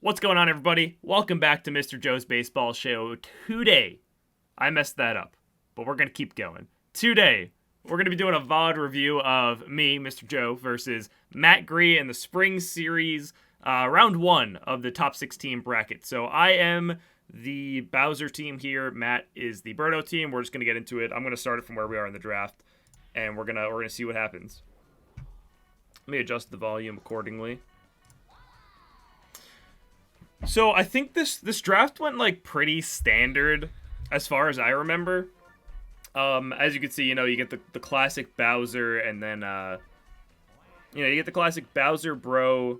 What's going on, everybody? Welcome back to Mr. Joe's Baseball Show. Today, I messed that up, but we're going to keep going. Today, we're going to be doing a VOD review of me, Mr. Joe, versus Matt Gree in the Spring Series, round one of the top 16 bracket. So I am the Bowser team here. Matt is the Birdo team. We're just going to get into it. I'm going to start it from where we are in the draft, and we're gonna see what happens. Let me adjust the volume accordingly. So I think this draft went like pretty standard as far as I remember. As you can see, you get the classic Bowser, and then you get the classic Bowser Bro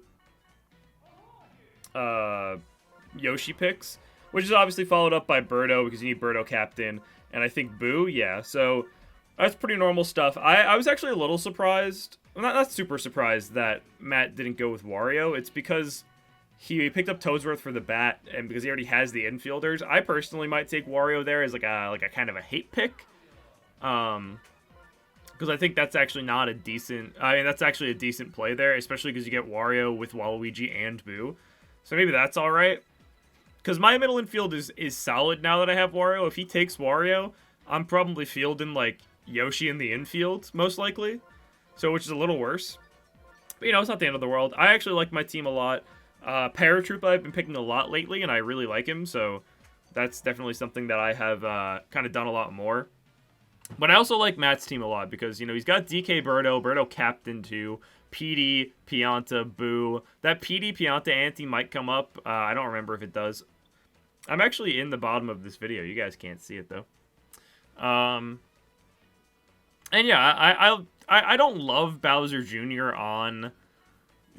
Yoshi picks, which is obviously followed up by Birdo because you need Birdo captain, and I think Boo, yeah. So that's pretty normal stuff. I was actually a little surprised, well, not super surprised that Matt didn't go with Wario. It's because he picked up Toadsworth for the bat, and because he already has the infielders. I personally might take Wario there as like a kind of a hate pick, because I think that's actually not a decent. I mean, that's actually a decent play there, especially because you get Wario with Waluigi and Boo. So maybe that's all right. Because my middle infield is solid now that I have Wario. If he takes Wario, I'm probably fielding like Yoshi in the infield most likely, so which is a little worse. But it's not the end of the world. I actually like my team a lot. Paratroop I've been picking a lot lately, and I really like him, so that's definitely something that I have kind of done a lot more. But I also like Matt's team a lot because, he's got DK Birdo captain too, PD, Pianta, Boo. That PD, Pianta ante might come up. I don't remember if it does. I'm actually in the bottom of this video. You guys can't see it, though. And yeah, I don't love Bowser Jr. on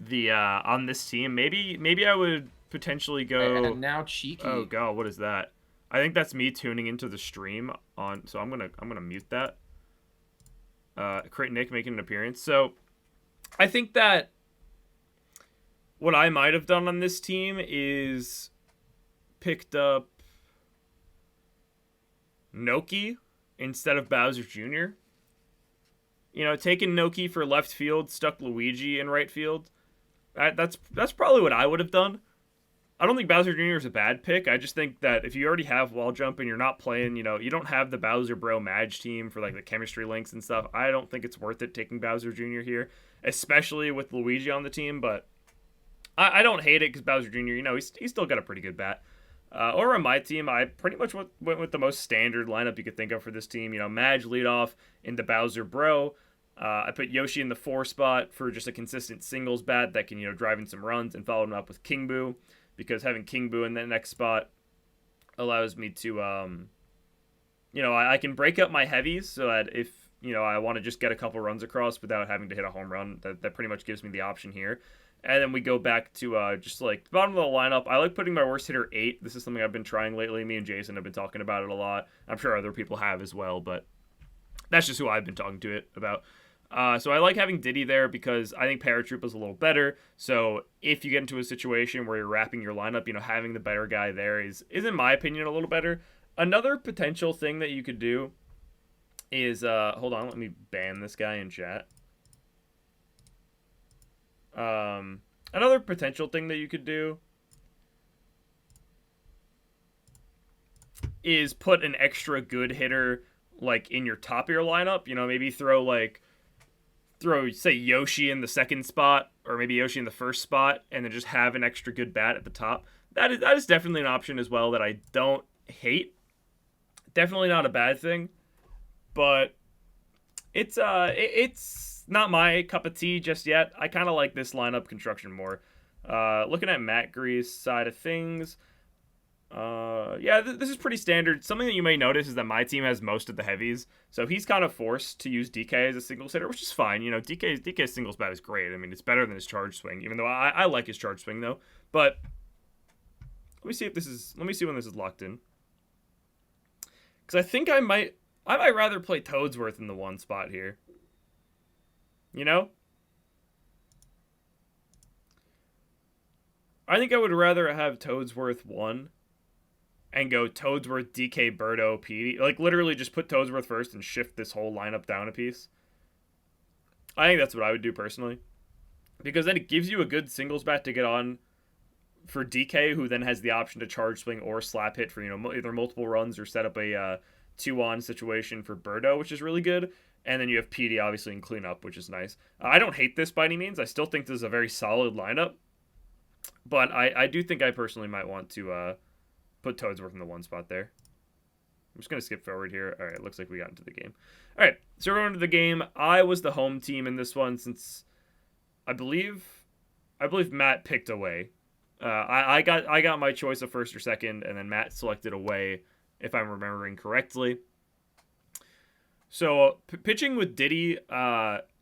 this team. Maybe I would potentially go. And now cheeky. Oh god, what is that? I think that's me tuning into the stream on. So I'm gonna mute that. Crit Nick making an appearance. So I think that what I might have done on this team is picked up Noki instead of Bowser Jr. Taking Noki for left field, stuck Luigi in right field. That's probably what I would have done. I don't think Bowser Jr. is a bad pick. I just think that if you already have wall jump and you're not playing, you don't have the Bowser Bro Madge team for like the chemistry links and stuff, I don't think it's worth it taking Bowser Jr. here, especially with Luigi on the team. But I don't hate it because Bowser Jr., he's still got a pretty good bat. Over on my team, I pretty much went with the most standard lineup you could think of for this team. Madge leadoff into Bowser Bro. I put Yoshi in the 4 spot for just a consistent singles bat that can, drive in some runs, and followed him up with King Boo, because having King Boo in that next spot allows me to, I can break up my heavies so that if, I want to just get a couple runs across without having to hit a home run, that pretty much gives me the option here. And then we go back to just like the bottom of the lineup. I like putting my worst hitter 8. This is something I've been trying lately. Me and Jason have been talking about it a lot. I'm sure other people have as well, but that's just who I've been talking to it about. So I like having Diddy there because I think Paratroop is a little better. So if you get into a situation where you're wrapping your lineup, having the better guy there is in my opinion, a little better. Another potential thing that you could do is, hold on, let me ban this guy in chat. Another potential thing that you could do is put an extra good hitter like in your top of your lineup. Maybe throw say Yoshi in the second spot, or maybe Yoshi in the first spot, and then just have an extra good bat at the top. That is definitely an option as well that I don't hate. Definitely not a bad thing, but it's not my cup of tea just yet. I kind of like this lineup construction more. Looking at Matt Gree's side of things, this is pretty standard. Something that you may notice is that my team has most of the heavies, so he's kind of forced to use DK as a singles hitter, which is fine. DK's singles bat is great. I mean, it's better than his charge swing, even though I like his charge swing though. But let me see when this is locked in, because I think I might rather play Toadsworth in the 1 spot here. I think I would rather have Toadsworth 1 and go Toadsworth, DK, Birdo, PD. Like, literally just put Toadsworth first and shift this whole lineup down a piece. I think that's what I would do personally, because then it gives you a good singles bat to get on for DK, who then has the option to charge swing or slap hit for, either multiple runs or set up a 2-on situation for Birdo, which is really good. And then you have PD, obviously, in cleanup, which is nice. I don't hate this by any means. I still think this is a very solid lineup. But I do think I personally might want to put Toadsworth in the 1 spot there. I'm just going to skip forward here. All right, looks like we got into the game. All right, so we're going to the game. I was the home team in this one since I believe Matt picked away. I got my choice of first or second, and then Matt selected away, if I'm remembering correctly. So pitching with Diddy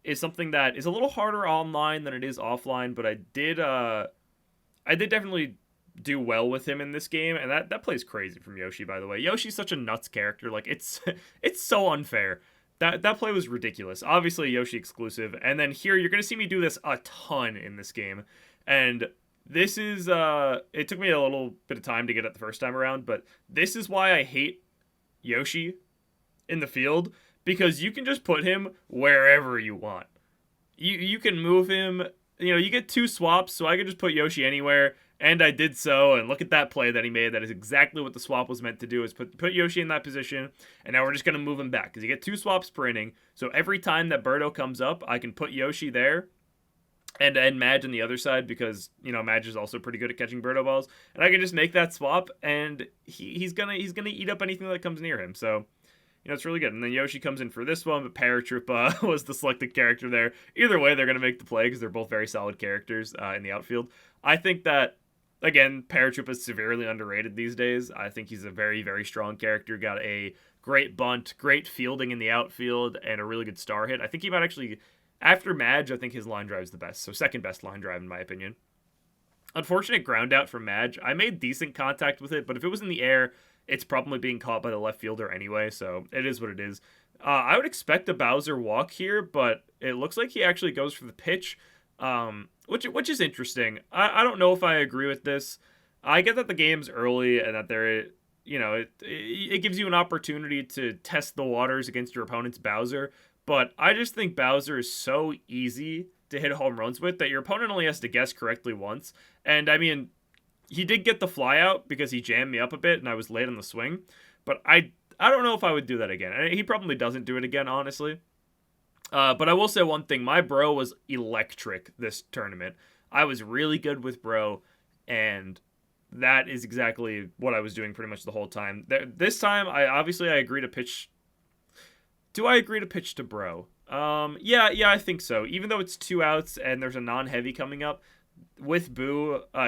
is something that is a little harder online than it is offline, but I did definitely do well with him in this game, and that plays crazy from Yoshi, by the way. Yoshi's such a nuts character. Like, it's so unfair. That play was ridiculous. Obviously Yoshi exclusive, and then here you're going to see me do this a ton in this game. And this is it took me a little bit of time to get it the first time around, but this is why I hate Yoshi in the field, because you can just put him wherever you want. You can move him, you get 2 swaps, so I can just put Yoshi anywhere, and I did so, and look at that play that he made. That is exactly what the swap was meant to do, is put Yoshi in that position, and now we're just going to move him back, because you get 2 swaps per inning, so every time that Birdo comes up, I can put Yoshi there, and Madge on the other side, because, Madge is also pretty good at catching Birdo balls, and I can just make that swap, and he's gonna eat up anything that comes near him, so... it's really good. And then Yoshi comes in for this one, but Paratroop was the selected character there. Either way, they're going to make the play because they're both very solid characters in the outfield. I think that, again, Paratroop is severely underrated these days. I think he's a very, very strong character. Got a great bunt, great fielding in the outfield, and a really good star hit. I think he might actually, after Madge, I think his line drive is the best. So second best line drive in my opinion. Unfortunate ground out from Madge. I made decent contact with it, but if it was in the air, it's probably being caught by the left fielder anyway, so it is what it is. I would expect a Bowser walk here, but it looks like he actually goes for the pitch, which is interesting. I don't know if I agree with this. I get that the game's early and that it gives you an opportunity to test the waters against your opponent's Bowser, but I just think Bowser is so easy to hit home runs with that your opponent only has to guess correctly once. And I mean, he did get the fly out because he jammed me up a bit and I was late on the swing. But I don't know if I would do that again. He probably doesn't do it again, honestly. But I will say one thing. My bro was electric this tournament. I was really good with bro, and that is exactly what I was doing pretty much the whole time. This time, I agree to pitch. Do I agree to pitch to bro? Yeah, I think so. Even though it's 2 outs and there's a non-heavy coming up, with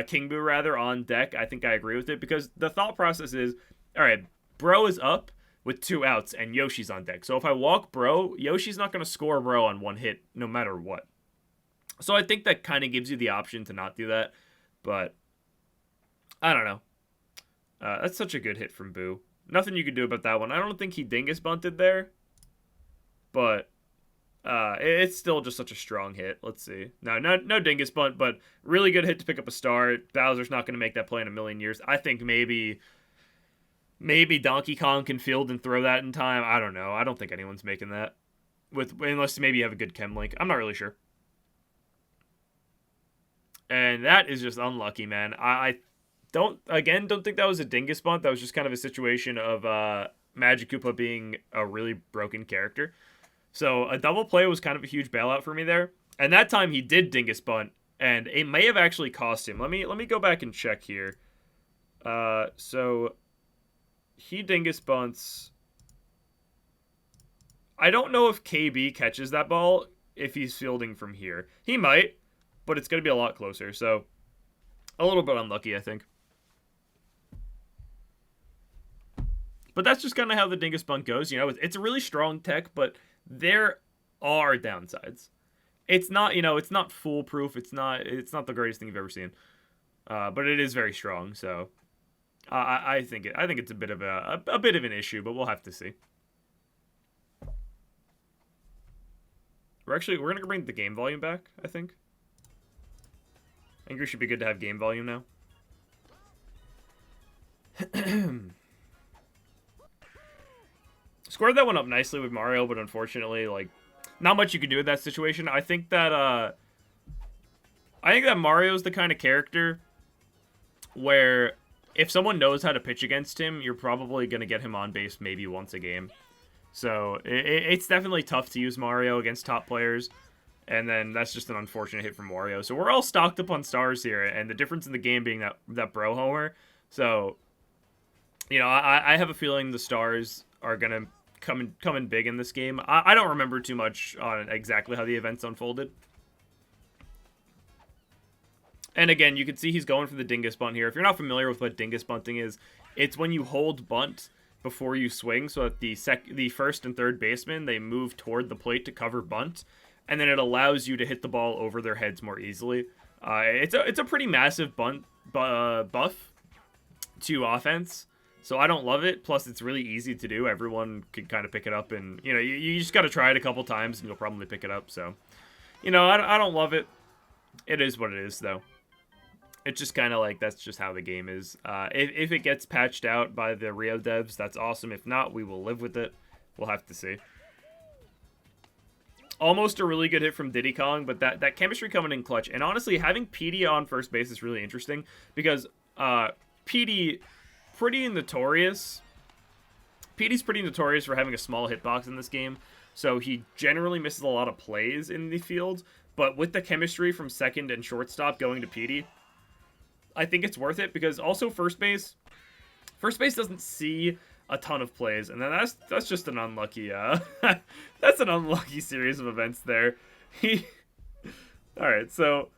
King Boo rather, on deck, I think I agree with it, because the thought process is, all right, Bro is up with 2 outs and Yoshi's on deck. So if I walk Bro, Yoshi's not going to score Bro on 1 hit no matter what. So I think that kind of gives you the option to not do that, but I don't know. That's such a good hit from Boo. Nothing you can do about that one. I don't think he dingus bunted there, but it's still just such a strong hit. Let's see. No dingus bunt, but really good hit to pick up a star. Bowser's not going to make that play in a million years. I think maybe Donkey Kong can field and throw that in time. I don't know. I don't think anyone's making that, unless maybe you have a good chem link. I'm not really sure. And that is just unlucky, man. I don't think that was a dingus bunt. That was just kind of a situation of Magic Koopa being a really broken character. So a double play was kind of a huge bailout for me there. And that time he did dingus bunt, and it may have actually cost him. Let me go back and check here. So he dingus bunts. I don't know if KB catches that ball if he's fielding from here. He might, but it's going to be a lot closer. So a little bit unlucky, I think. But that's just kind of how the dingus bunt goes. It's a really strong tech, but there are downsides. It's not, it's not foolproof. It's not the greatest thing you've ever seen. But it is very strong. So I think it's a bit of an issue, but we'll have to see. We're gonna bring the game volume back, I think. I think we should be good to have game volume now. Scored that one up nicely with Mario, but unfortunately, not much you can do in that situation. I think that Mario's the kind of character where if someone knows how to pitch against him, you're probably going to get him on base maybe once a game. So it's definitely tough to use Mario against top players. And then that's just an unfortunate hit from Wario. So we're all stocked up on stars here, and the difference in the game being that bro homer. So, you know, I have a feeling the stars are gonna come in big in this game. I don't remember too much on exactly how the events unfolded. And again, you can see he's going for the dingus bunt here. If you're not familiar with what dingus bunting is, it's when you hold bunt before you swing, so that the first and third baseman, they move toward the plate to cover bunt. And then it allows you to hit the ball over their heads more easily. It's a pretty massive buff to offense, so I don't love it. Plus, it's really easy to do. Everyone can kind of pick it up, and you know you just got to try it a couple times, and you'll probably pick it up. So, you know, I don't love it. It is what it is, though. It's just kind of like that's just how the game is. If it gets patched out by the Rio devs, that's awesome. If not, we will live with it. We'll have to see. Almost a really good hit from Diddy Kong, but that chemistry coming in clutch. And honestly, having PD on first base is really interesting because PD pretty notorious. PD's pretty notorious for having a small hitbox in this game, so he generally misses a lot of plays in the field. But with the chemistry from second and shortstop going to PD, I think it's worth it because also first base doesn't see a ton of plays, and then that's just an unlucky that's an unlucky series of events there. All right, so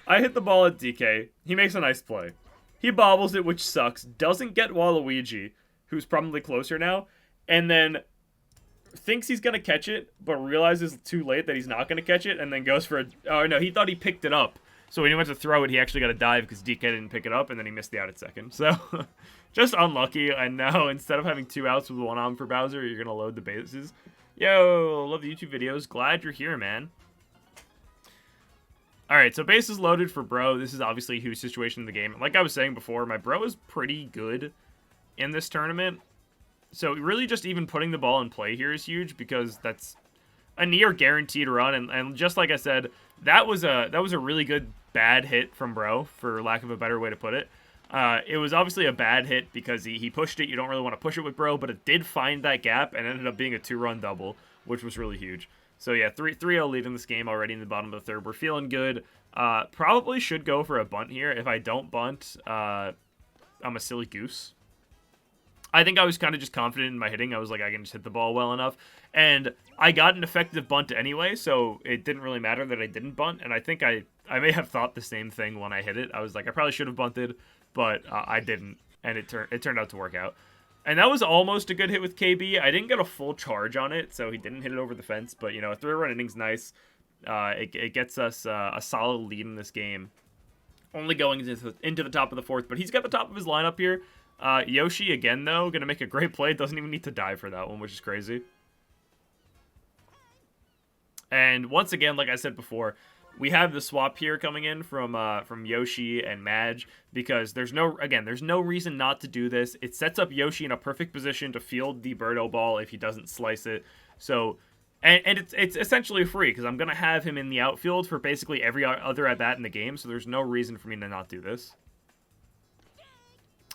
I hit the ball at DK. He makes a nice play. He bobbles it, which sucks. Doesn't get Waluigi, who's probably closer now, and then thinks he's gonna catch it, but realizes too late that he's not gonna catch it, and then goes for a. Oh no, he thought he picked it up. So when he went to throw it, he actually got a dive because DK didn't pick it up, and then he missed the out at second. So, just unlucky. And now, instead of having 2 outs with 1 on for Bowser, you're going to load the bases. Yo, love the YouTube videos. Glad you're here, man. Alright, so bases loaded for bro. This is obviously a huge situation in the game. Like I was saying before, my bro is pretty good in this tournament. So really just even putting the ball in play here is huge because that's a near guaranteed run. And just like I said, that was a really good bad hit from bro, for lack of a better way to put it. It was obviously a bad hit because he pushed it. You don't really want to push it with bro, but it did find that gap and ended up being a 2-run double, which was really huge. So yeah, 3-0 lead in this game already in the bottom of the third. We're feeling good. Probably should go for a bunt here. If I don't bunt, I'm a silly goose. I think I was kind of just confident in my hitting. I was like, I can just hit the ball well enough. And I got an effective bunt anyway, so it didn't really matter that I didn't bunt. And I think I may have thought the same thing when I hit it. I was like, I probably should have bunted, but I didn't. And it turned out to work out. And that was almost a good hit with KB. I didn't get a full charge on it, so he didn't hit it over the fence. But, you know, a 3-run inning's nice. It gets us a solid lead in this game. Only going into the top of the fourth, but he's got the top of his lineup here. Yoshi, again, though, going to make a great play. Doesn't even need to dive for that one, which is crazy. And once again, like I said before, we have the swap here coming in from Yoshi and Madge because there's no reason not to do this. It sets up Yoshi in a perfect position to field the Birdo ball if he doesn't slice it. So, and it's essentially free because I'm going to have him in the outfield for basically every other at-bat in the game, so there's no reason for me to not do this.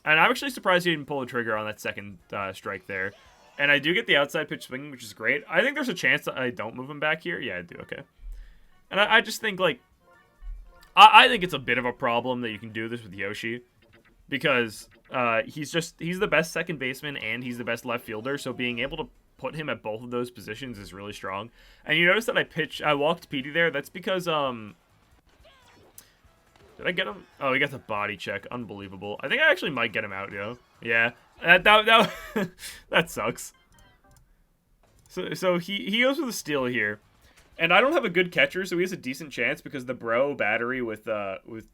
And I'm actually surprised he didn't pull the trigger on that second strike there. And I do get the outside pitch swinging, which is great. I think there's a chance that I don't move him back here. Yeah, I do. Okay. And I just think, like, I think it's a bit of a problem that you can do this with Yoshi. Because he's the best second baseman and he's the best left fielder. So being able to put him at both of those positions is really strong. And you notice that I walked Petey there. That's because, did I get him? Oh, he got the body check. Unbelievable. I think I actually might get him out, yo. Yeah. That that sucks. So he goes for the steal here. And I don't have a good catcher, so he has a decent chance because the bro battery with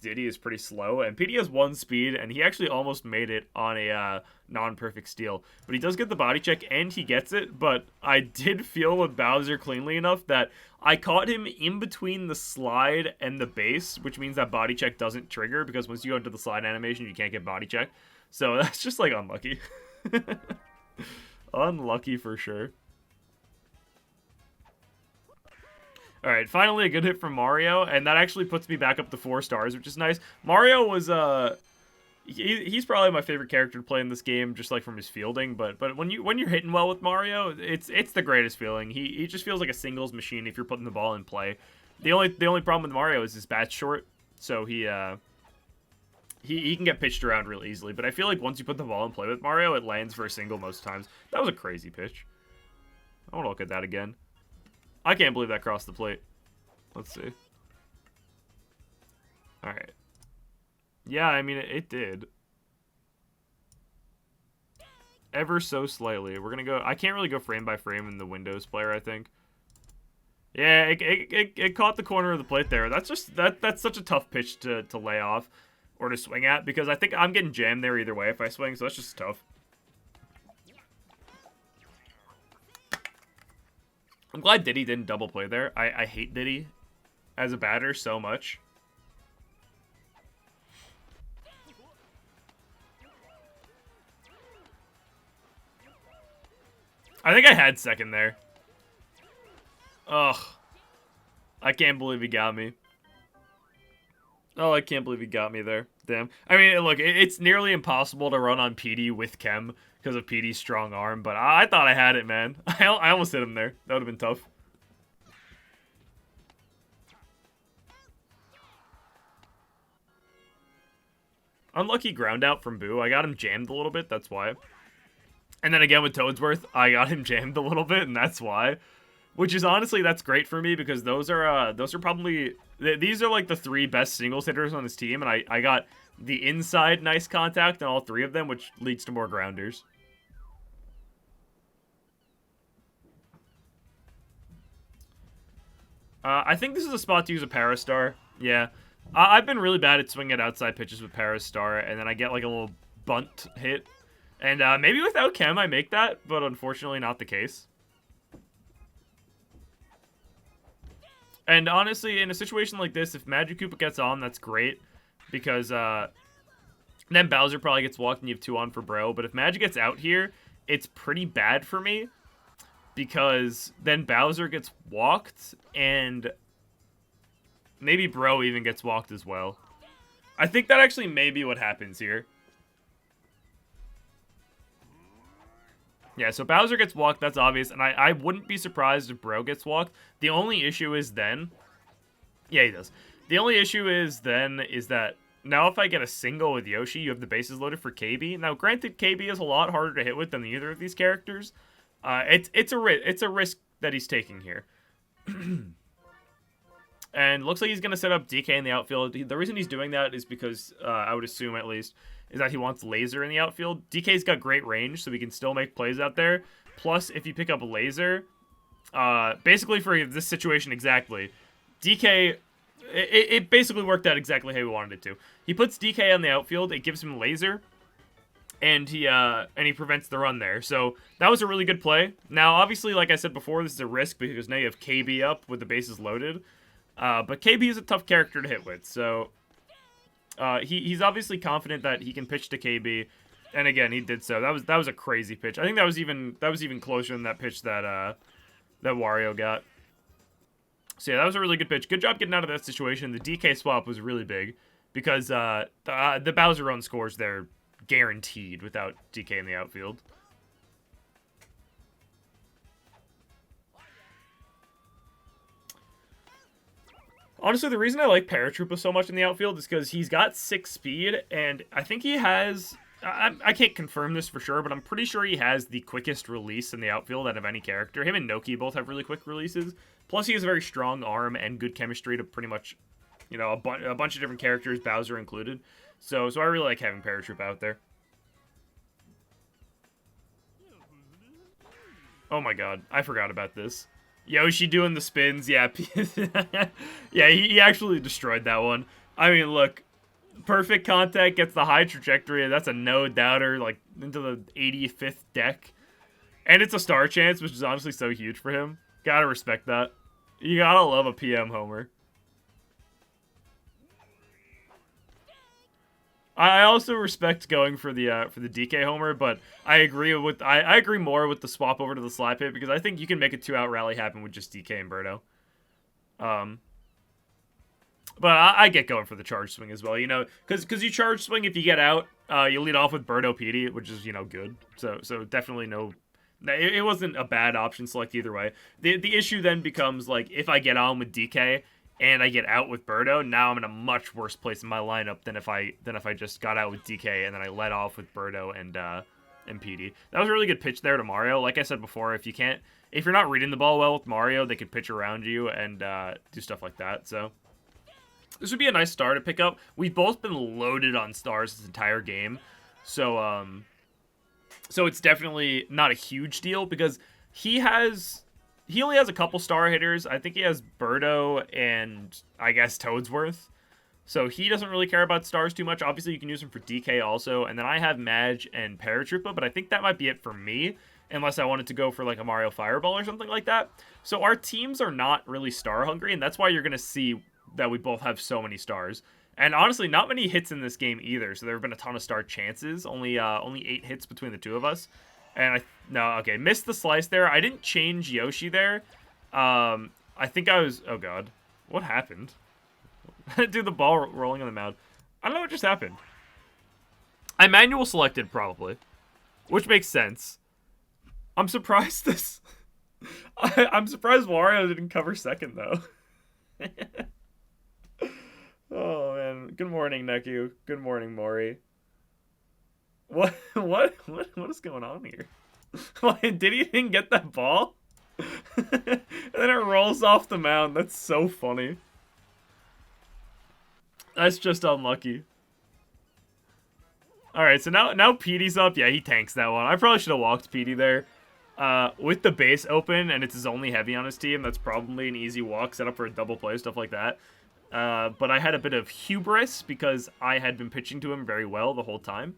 Diddy is pretty slow. And PD has 1 speed, and he actually almost made it on a non-perfect steal. But he does get the body check, and he gets it. But I did feel with Bowser cleanly enough that I caught him in between the slide and the base, which means that body check doesn't trigger, because once you go into the slide animation, you can't get body check. So that's just, like, unlucky. Unlucky for sure. Alright, finally a good hit from Mario, and that actually puts me back up to 4 stars, which is nice. Mario was he's probably my favorite character to play in this game, just like from his fielding. But when you're hitting well with Mario, it's the greatest feeling. He just feels like a singles machine if you're putting the ball in play. The only problem with Mario is his bat's short, so he can get pitched around real easily. But I feel like once you put the ball in play with Mario, it lands for a single most times. That was a crazy pitch. I want to look at that again. I can't believe that crossed the plate. Let's see. All right. Yeah, I mean, it did. Ever so slightly. We're going to go... I can't really go frame by frame in the Windows player, I think. Yeah, it caught the corner of the plate there. That's just... That's such a tough pitch to lay off or to swing at, because I think I'm getting jammed there either way if I swing, so that's just tough. I'm glad Diddy didn't double play there. I hate Diddy as a batter so much. I think I had second there. Ugh. I can't believe he got me. Oh, I can't believe he got me there. Damn. I mean, look, it's nearly impossible to run on PD with Chem because of PD's strong arm, but I thought I had it, man. I almost hit him there. That would have been tough. Unlucky ground out from Boo. I got him jammed a little bit, that's why. And then again with Toadsworth, I got him jammed a little bit, and that's why. Which is honestly, that's great for me, because those are probably... These are like the 3 best singles hitters on this team, and I got the inside nice contact on all 3 of them, which leads to more grounders. I think this is a spot to use a Parastar. Yeah. I've been really bad at swinging at outside pitches with Parastar, and then I get like a little bunt hit. And maybe without Chem I make that, but unfortunately not the case. And honestly, in a situation like this, if Magic Koopa gets on, that's great. Because then Bowser probably gets walked and you have 2 on for Bro. But if Magic gets out here, it's pretty bad for me. Because then Bowser gets walked and maybe Bro even gets walked as well. I think that actually may be what happens here. Yeah, so Bowser gets walked, that's obvious, and I wouldn't be surprised if Bro gets walked. The only issue is then... Yeah, he does. The only issue is then is that now if I get a single with Yoshi, you have the bases loaded for KB. Now, granted, KB is a lot harder to hit with than either of these characters. It's a risk that he's taking here. And looks like he's going to set up DK in the outfield. The reason he's doing that is because, I would assume at least, is that he wants Laser in the outfield. DK's got great range, so he can still make plays out there. Plus, if you pick up a Laser, basically for this situation exactly, DK, it basically worked out exactly how he wanted it to. He puts DK on the outfield, it gives him Laser, and he prevents the run there. So that was a really good play. Now, obviously, like I said before, this is a risk because now you have KB up with the bases loaded. But KB is a tough character to hit with, so he's obviously confident that he can pitch to KB, and again, he did so. That was a crazy pitch. I think that was even closer than that pitch that Wario got. So yeah, that was a really good pitch. Good job getting out of that situation. The DK swap was really big because the Bowser run scores there guaranteed without DK in the outfield. Honestly, the reason I like Paratroopa so much in the outfield is because he's got 6 speed, and I think he has... I can't confirm this for sure, but I'm pretty sure he has the quickest release in the outfield out of any character. Him and Noki both have really quick releases. Plus, he has a very strong arm and good chemistry to pretty much, you know, a bunch of different characters, Bowser included. So I really like having Paratroopa out there. Oh my god, I forgot about this. Yoshi doing the spins, yeah. Yeah, he actually destroyed that one. I mean, look, perfect contact, gets the high trajectory, that's a no-doubter, like, into the 85th deck. And it's a star chance, which is honestly so huge for him. Gotta respect that. You gotta love a PM homer. I also respect going for the DK homer, but I agree more with the swap over to the slide pit because I think you can make a 2-out rally happen with just DK and Birdo. But I get going for the charge swing as well, you know, because you charge swing if you get out, you lead off with Birdo PD, which is, you know, good. So definitely no, it wasn't a bad option select either way. The issue then becomes, like, if I get on with DK and I get out with Birdo, now I'm in a much worse place in my lineup than if I just got out with DK and then I led off with Birdo and PD. That was a really good pitch there to Mario. Like I said before, if you're not reading the ball well with Mario, they can pitch around you and do stuff like that. So this would be a nice star to pick up. We've both been loaded on stars this entire game. So so it's definitely not a huge deal because he only has a couple star hitters. I think he has Birdo and I guess Toadsworth. So he doesn't really care about stars too much. Obviously, you can use him for DK also. And then I have Madge and Paratroopa, but I think that might be it for me, unless I wanted to go for like a Mario Fireball or something like that. So our teams are not really star hungry, and that's why you're going to see that we both have so many stars. And honestly, not many hits in this game either, so there have been a ton of star chances. Only 8 hits between the two of us. And missed the slice there. I didn't change Yoshi there. I think I was... Oh, God. What happened? Dude, the ball rolling on the mound. I don't know what just happened. I manual selected, probably. Which makes sense. I'm surprised this... I'm surprised Wario didn't cover second, though. Oh, man. Good morning, Neku. Good morning, Mori. What is going on here? Did he even get that ball? And then it rolls off the mound. That's so funny. That's just unlucky. Alright, so now Petey's up. Yeah, he tanks that one. I probably should have walked Petey there. With the base open and it's his only heavy on his team, that's probably an easy walk, set up for a double play, stuff like that. But I had a bit of hubris because I had been pitching to him very well the whole time.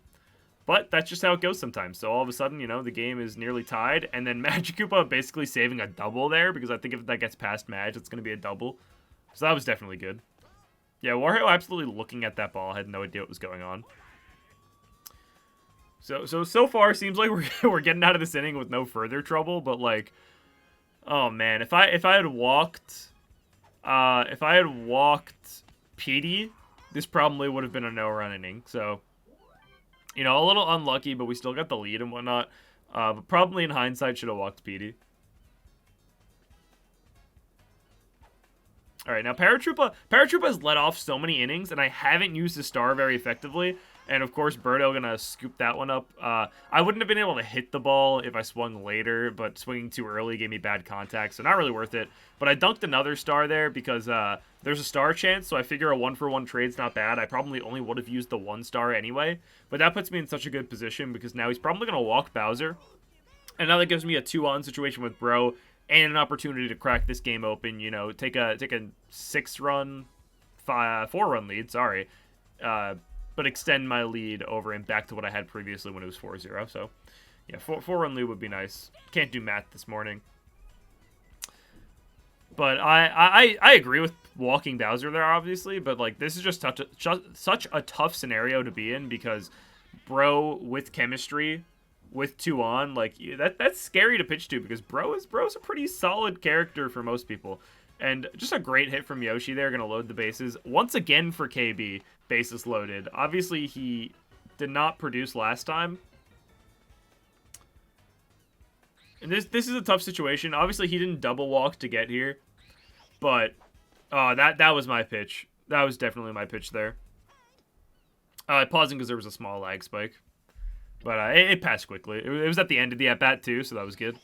But that's just how it goes sometimes. So all of a sudden, you know, the game is nearly tied. And then Magikoopa basically saving a double there because I think if that gets past Madge, it's going to be a double. So that was definitely good. Yeah, Wario absolutely looking at that ball. I had no idea what was going on. So far, seems like we're getting out of this inning with no further trouble. But, like, oh, man. If I had walked PD, this probably would have been a no-run inning. So, you know, a little unlucky, but we still got the lead and whatnot. But probably in hindsight, should have walked PD. All right, now Paratroopa has let off so many innings, and I haven't used his star very effectively. And, of course, Birdo going to scoop that one up. I wouldn't have been able to hit the ball if I swung later, but swinging too early gave me bad contact, so not really worth it. But I dunked another star there because there's a star chance, so I figure a 1-for-1 trade's not bad. I probably only would have used the 1 star anyway, but that puts me in such a good position because now he's probably going to walk Bowser. And now that gives me a 2-on situation with Bro and an opportunity to crack this game open, you know, take a 4-run lead, sorry. But extend my lead over and back to what I had previously when it was 4-0. So, yeah, 4-run lead would be nice. Can't do math this morning. But I agree with walking Bowser there, obviously. But, like, this is just such a tough scenario to be in because Bro with chemistry, with 2-on, like, that's scary to pitch to because Bro's a pretty solid character for most people. And just a great hit from Yoshi there, going to load the bases. Once again for KB, bases loaded. Obviously, he did not produce last time. And this is a tough situation. Obviously, he didn't double walk to get here. But, that was my pitch. That was definitely my pitch there. Pausing because there was a small lag spike. But it passed quickly. It was at the end of the at-bat, too, so that was good.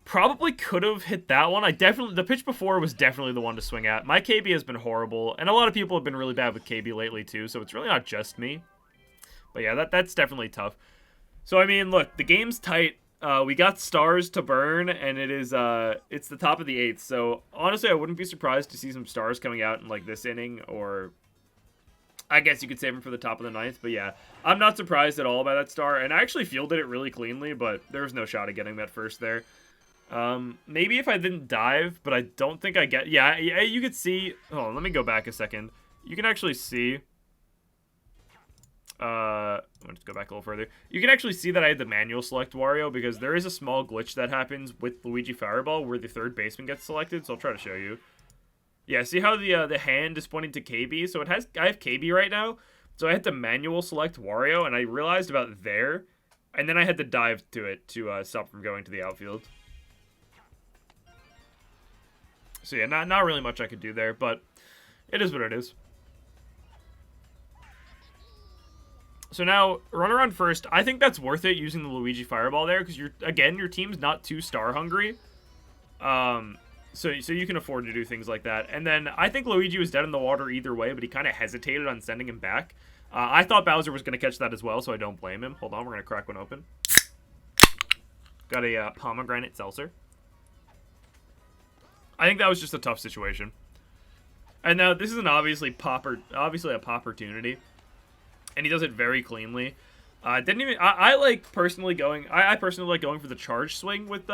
Probably could have hit that one. The pitch before was definitely the one to swing at. My KB has been horrible, and a lot of people have been really bad with KB lately too, so it's really not just me. But yeah, that's definitely tough. So I mean, look, the game's tight. We got stars to burn, and it's the top of the 8th. So honestly, I wouldn't be surprised to see some stars coming out in like this inning, or I guess you could save them for the top of the 9th. But yeah, I'm not surprised at all by that star, and I actually fielded it really cleanly, but there was no shot at getting that first there. Maybe if I didn't dive, but I don't think I get... Yeah, you could see... Hold on, let me go back a second. You can actually see... Let's go back a little further. You can actually see that I had the manual select Wario, because there is a small glitch that happens with Luigi Fireball where the third baseman gets selected, so I'll try to show you. Yeah, see how the hand is pointing to KB? So I have KB right now, so I had to manual select Wario, and I realized about there, and then I had to dive to it to stop from going to the outfield. So yeah, not really much I could do there, but it is what it is. So now, run around first. I think that's worth it using the Luigi Fireball there, because your team's not too star hungry. So you can afford to do things like that. And then I think Luigi was dead in the water either way, but he kind of hesitated on sending him back. I thought Bowser was going to catch that as well, so I don't blame him. Hold on, we're going to crack one open. Got a pomegranate seltzer. I think that was just a tough situation. And now this is obviously a pop opportunity, and he does it very cleanly. Didn't even I like personally going. I personally like going for the charge swing with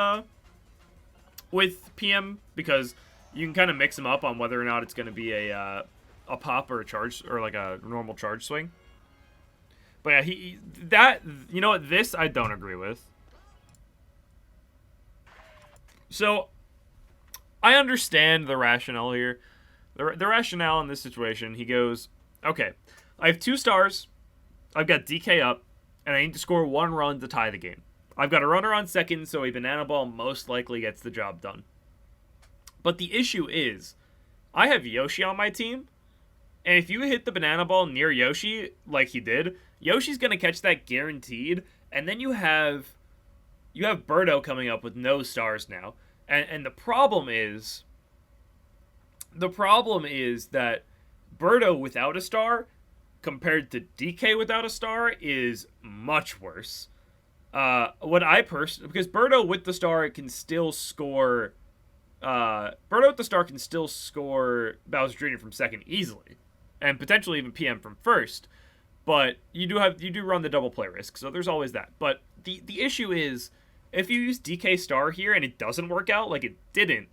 PM, because you can kind of mix them up on whether or not it's going to be a pop or a charge, or like a normal charge swing. But yeah, you know what, this I don't agree with. So I understand the rationale here. The rationale in this situation, he goes, okay, I have 2 stars, I've got DK up, and I need to score 1 run to tie the game. I've got a runner on second, so a banana ball most likely gets the job done. But the issue is, I have Yoshi on my team, and if you hit the banana ball near Yoshi, like he did, Yoshi's going to catch that guaranteed, and then you have Birdo coming up with no stars now. And the problem is that Birdo without a star compared to DK without a star is much worse. Because Birdo with the star can still score. Birdo with the star can still score Bowser Jr. from second easily, and potentially even PM from first. But you do run the double play risk, so there's always that. But the issue is, if you use DK star here and it doesn't work out like it didn't,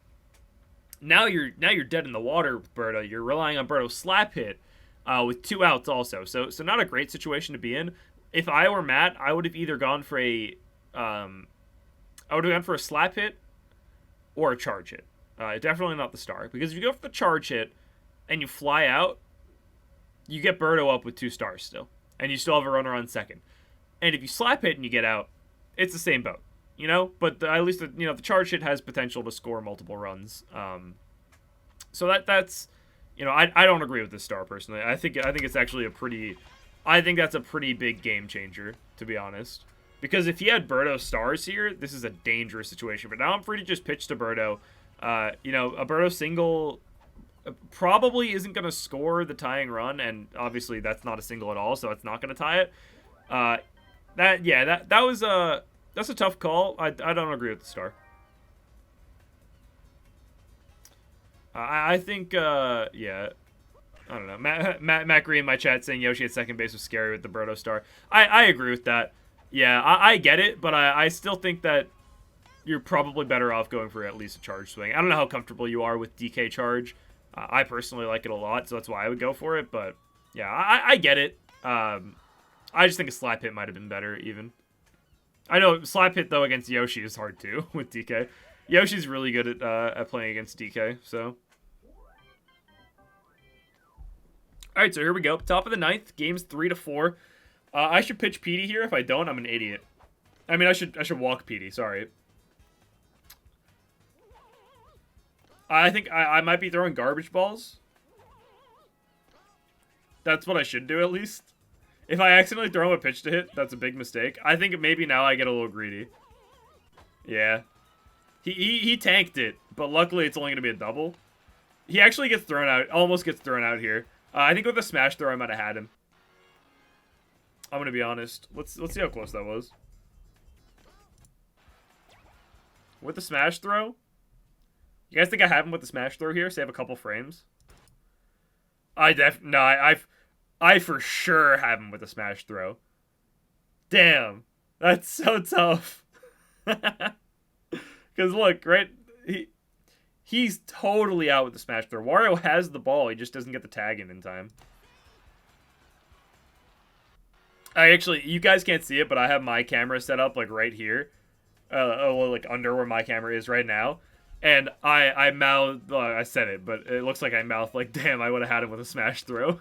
now you're dead in the water with Birdo. You're relying on Birdo's slap hit with 2 outs also. So not a great situation to be in. If I were Matt, I would have either gone for a slap hit or a charge hit. Definitely not the star, because if you go for the charge hit and you fly out, you get Birdo up with 2 stars still, and you still have a runner on second. And if you slap hit and you get out, it's the same boat, you know. But at least the charge hit has potential to score multiple runs. So that's I don't agree with this star personally. I think it's actually that's a pretty big game changer, to be honest. Because if he had Birdo stars here, this is a dangerous situation. But now I'm free to just pitch to Birdo. A Birdo single probably isn't going to score the tying run, and obviously that's not a single at all, so it's not going to tie it. That's a tough call. I don't agree with the star. I think yeah. I don't know. Matt Green in my chat saying Yoshi at second base was scary with the Birdo star. I agree with that. Yeah, I get it, but I still think that you're probably better off going for at least a charge swing. I don't know how comfortable you are with DK charge. I personally like it a lot, so that's why I would go for it. But yeah, I get it. I just think a slap hit might have been better even. I know slap hit though against Yoshi is hard too with DK. Yoshi's really good at playing against DK, so. All right, so here we go. Top of the 9th, games 3-4. I should pitch Petey here. If I don't, I'm an idiot. I mean, I should walk Petey. Sorry. I think I might be throwing garbage balls. That's what I should do, at least. If I accidentally throw him a pitch to hit, that's a big mistake. I think maybe now I get a little greedy. Yeah. He tanked it, but luckily it's only going to be a double. He actually gets thrown out, almost gets thrown out here. I think with a smash throw, I might have had him. I'm going to be honest. Let's see how close that was. With the smash throw? You guys think I have him with the smash throw here? Save a couple frames? I for sure have him with a smash throw. Damn. That's so tough. Because look, right? He's totally out with the smash throw. Wario has the ball. He just doesn't get the tag in time. You guys can't see it, but I have my camera set up like right here. Like under where my camera is right now. And I mouthed, well, I said it, but it looks like I mouthed like, damn, I would have had him with a smash throw.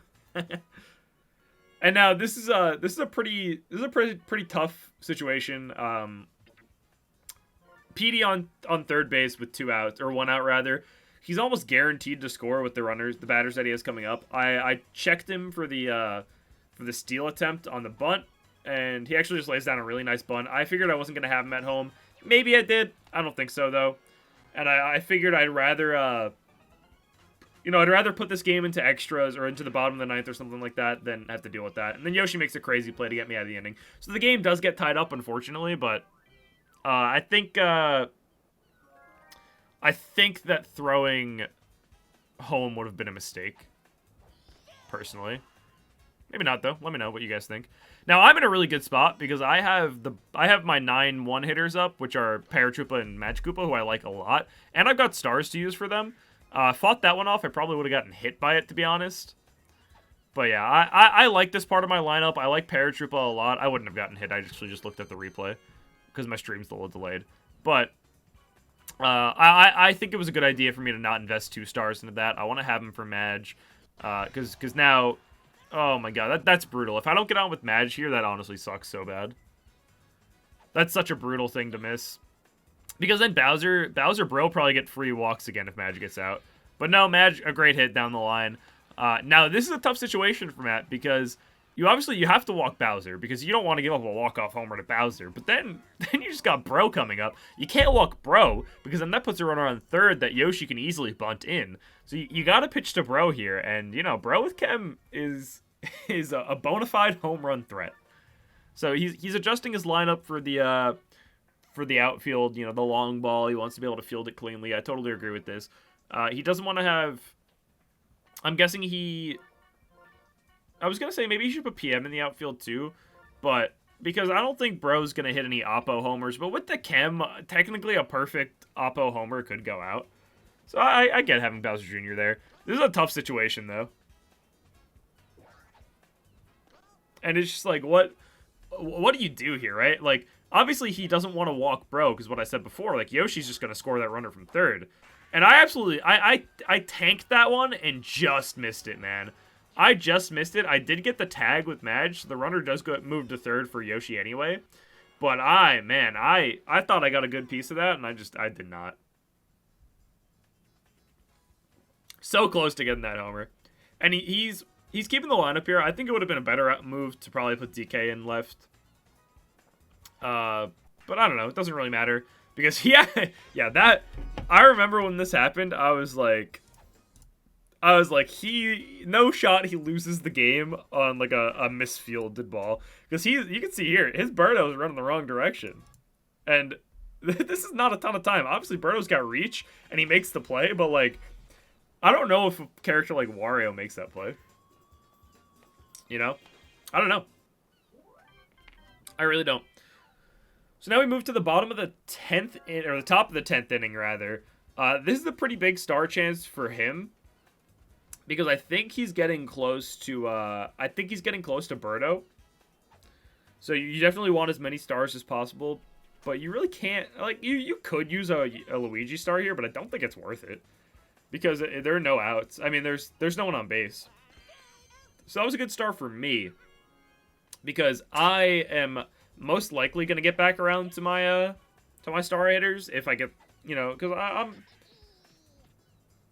And now this is a pretty tough situation. PD on third base with 2 outs, or 1 out rather. He's almost guaranteed to score with the batters that he has coming up. I checked him for the steal attempt on the bunt, and he actually just lays down a really nice bunt. I figured I wasn't gonna have him at home. Maybe I did. I don't think so though. And I figured I'd rather I'd rather put this game into extras or into the bottom of the ninth or something like that than have to deal with that. And then Yoshi makes a crazy play to get me out of the inning. So the game does get tied up, unfortunately, but I think that throwing home would have been a mistake, personally. Maybe not, though. Let me know what you guys think. Now, I'm in a really good spot because I have my 9 one-hitters up, which are Paratroopa and Magikoopa, who I like a lot. And I've got stars to use for them. Fought that one off. I probably would have gotten hit by it, to be honest. But yeah, I like this part of my lineup. I like Paratroopa a lot. I wouldn't have gotten hit. I actually just looked at the replay because my stream's a little delayed. But I think it was a good idea for me to not invest 2 stars into that. I want to have him for Madge. Because now... Oh my god, that's brutal. If I don't get on with Madge here, that honestly sucks so bad. That's such a brutal thing to miss. Because then Bowser Bro probably get free walks again if Madge gets out. But no, Madge, a great hit down the line. Now, this is a tough situation for Matt because you have to walk Bowser because you don't want to give up a walk-off homer to Bowser. But then you just got Bro coming up. You can't walk Bro because then that puts a runner on third that Yoshi can easily bunt in. So you got to pitch to Bro here. And, Bro with Chem is a bona fide home run threat. So he's adjusting his lineup for the outfield, the long ball. He wants to be able to field it cleanly. I totally agree with this. He doesn't want to have... I'm guessing I was going to say maybe he should put PM in the outfield too, but because I don't think Bro's going to hit any Oppo homers, but with the Chem, technically a perfect Oppo homer could go out. So I get having Bowser Jr. there. This is a tough situation, though. And it's just like, what do you do here, right? Like, obviously he doesn't want to walk Bro, because what I said before, like, Yoshi's just going to score that runner from third. And I tanked that one and just missed it, man. I just missed it. I did get the tag with Madge. The runner does move to third for Yoshi anyway. But I thought I got a good piece of that, and I did not. So close to getting that homer. And he's keeping the lineup here. I think it would have been a better move to probably put DK in left. But I don't know. It doesn't really matter. Because, yeah, that... I remember when this happened, I was like, no shot he loses the game on, like, a misfielded ball. Because you can see here, his Birdo is running the wrong direction. And this is not a ton of time. Obviously, Birdo's got reach, and he makes the play, but, like, I don't know if a character like Wario makes that play. I don't know. I really don't. So now we move to the bottom of the 10th, or the top of the 10th inning, rather. This is a pretty big star chance for him. Because I think he's getting close to, Birdo. So you definitely want as many stars as possible. But you really can't, like, you could use a Luigi star here, but I don't think it's worth it. Because there are no outs. I mean, there's no one on base. So that was a good start for me. Because I am most likely going to get back around to my star hitters if I get, because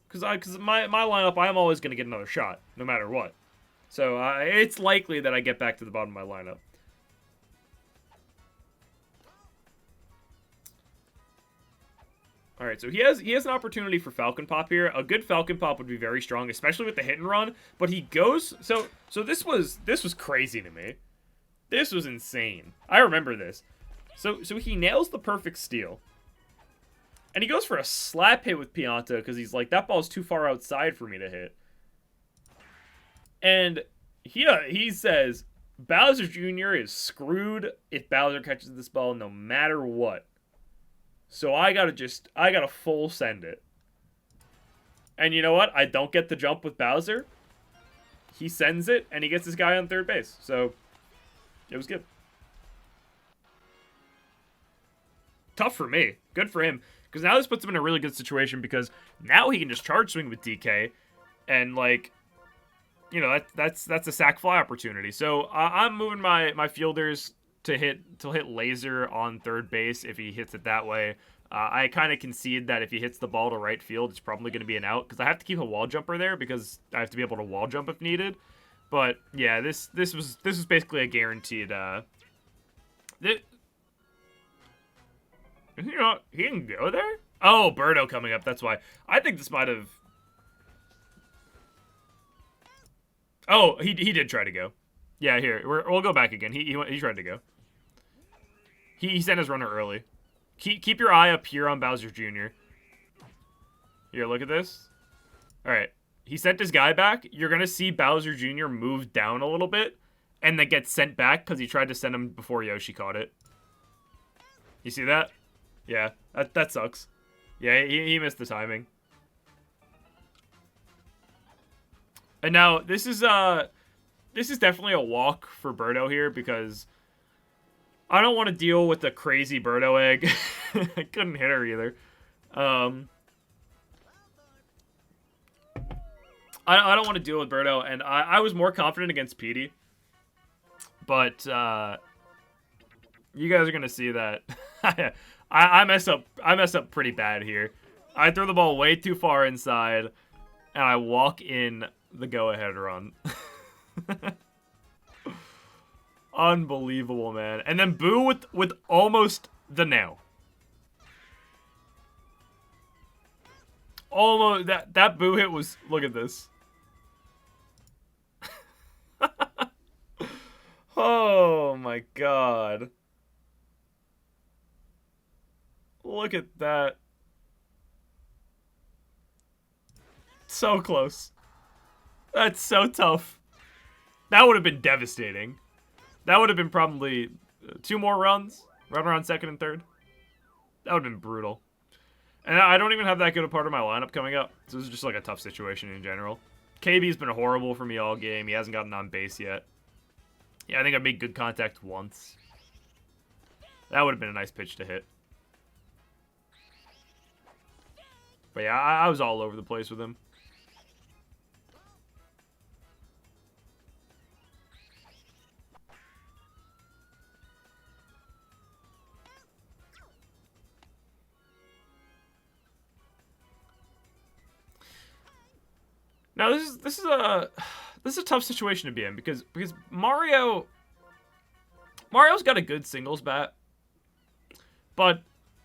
because my lineup, I'm always going to get another shot, no matter what. So it's likely that I get back to the bottom of my lineup. All right, so he has an opportunity for Falcon Pop here. A good Falcon Pop would be very strong, especially with the hit and run. But he goes so this was crazy to me. This was insane. I remember this. So he nails the perfect steal. And he goes for a slap hit with Pianta because he's like, that ball's too far outside for me to hit. And he says, Bowser Jr. is screwed if Bowser catches this ball no matter what. So I gotta full send it. And you know what? I don't get the jump with Bowser. He sends it, and he gets his guy on third base. So it was good. Tough for me. Good for him. Because now this puts him in a really good situation because now he can just charge swing with DK, and like, you know, that's a sack fly opportunity. So I'm moving my fielders to hit laser on third base if he hits it that way. I kind of concede that if he hits the ball to right field, it's probably going to be an out because I have to keep a wall jumper there because I have to be able to wall jump if needed. But yeah, this was basically a guaranteed. You know, he can go there. Oh, Birdo coming up. That's why I think this might have. Oh, he did try to go. Yeah, here we'll go back again. He tried to go. He sent his runner early. Keep your eye up here on Bowser Jr. Here, look at this. All right, he sent his guy back. You're gonna see Bowser Jr. move down a little bit, and then get sent back because he tried to send him before Yoshi caught it. You see that? Yeah, that sucks. Yeah, he missed the timing. And now this is definitely a walk for Birdo here because I don't want to deal with the crazy Birdo egg. I couldn't hit her either. I don't want to deal with Birdo, and I was more confident against Petey. But you guys are gonna see that I mess up pretty bad here. I throw the ball way too far inside, and I walk in the go-ahead run. Unbelievable, man. And then Boo with almost the nail. Almost that Boo hit was, look at this. Oh my god. Look at that. So close. That's so tough. That would have been devastating. That would have been probably 2 more runs. Run around second and third. That would have been brutal. And I don't even have that good a part of my lineup coming up. So this is just like a tough situation in general. KB's been horrible for me all game. He hasn't gotten on base yet. Yeah, I think I made good contact once. That would have been a nice pitch to hit. But yeah, I was all over the place with him. Now this is a tough situation to be in because Mario's got a good singles bat, but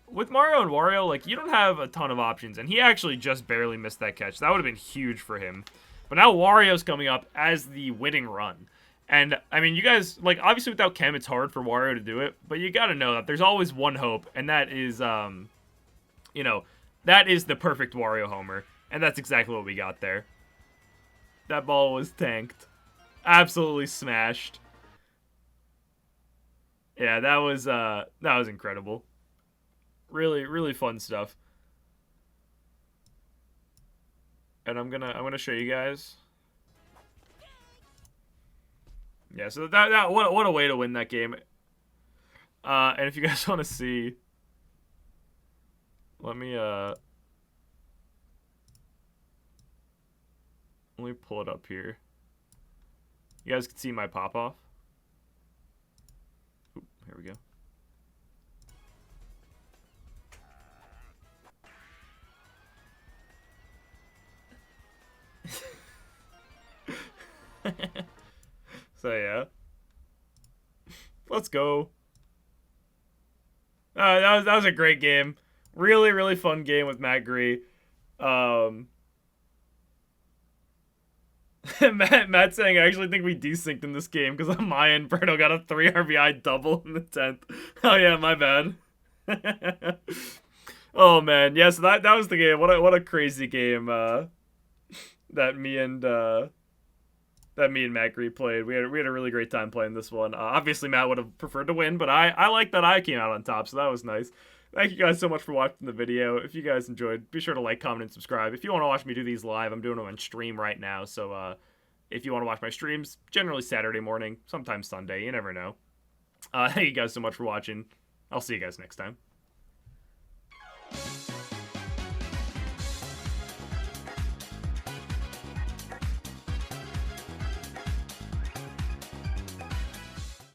with Mario and Wario, like, you don't have a ton of options, and he actually just barely missed that catch. That would have been huge for him. But now Wario's coming up as the winning run. And, I mean, you guys, like, obviously without Chem, it's hard for Wario to do it, but you gotta know that there's always one hope, and that is, you know, that is the perfect Wario homer. And that's exactly what we got there. That ball was tanked. Absolutely smashed. Yeah, that was incredible. Really, really fun stuff. And I'm gonna show you guys. Yeah, so that what a way to win that game. And if you guys want to see, let me pull it up here. You guys can see my pop off. Oop, here we go. So yeah, let's go. That was a great game. Really, really fun game with Matt Gree. Matt saying, I actually think we desynced in this game because on my end, Berto got a 3 RBI double in the 10th. Oh yeah, my bad. Oh man, yeah. So that was the game. What a crazy game. That me and Matt Gree played. We had a really great time playing this one. Obviously, Matt would have preferred to win, but I like that I came out on top, so that was nice. Thank you guys so much for watching the video. If you guys enjoyed, be sure to like, comment, and subscribe. If you want to watch me do these live, I'm doing them on stream right now, so if you want to watch my streams, generally Saturday morning, sometimes Sunday, you never know. Thank you guys so much for watching. I'll see you guys next time.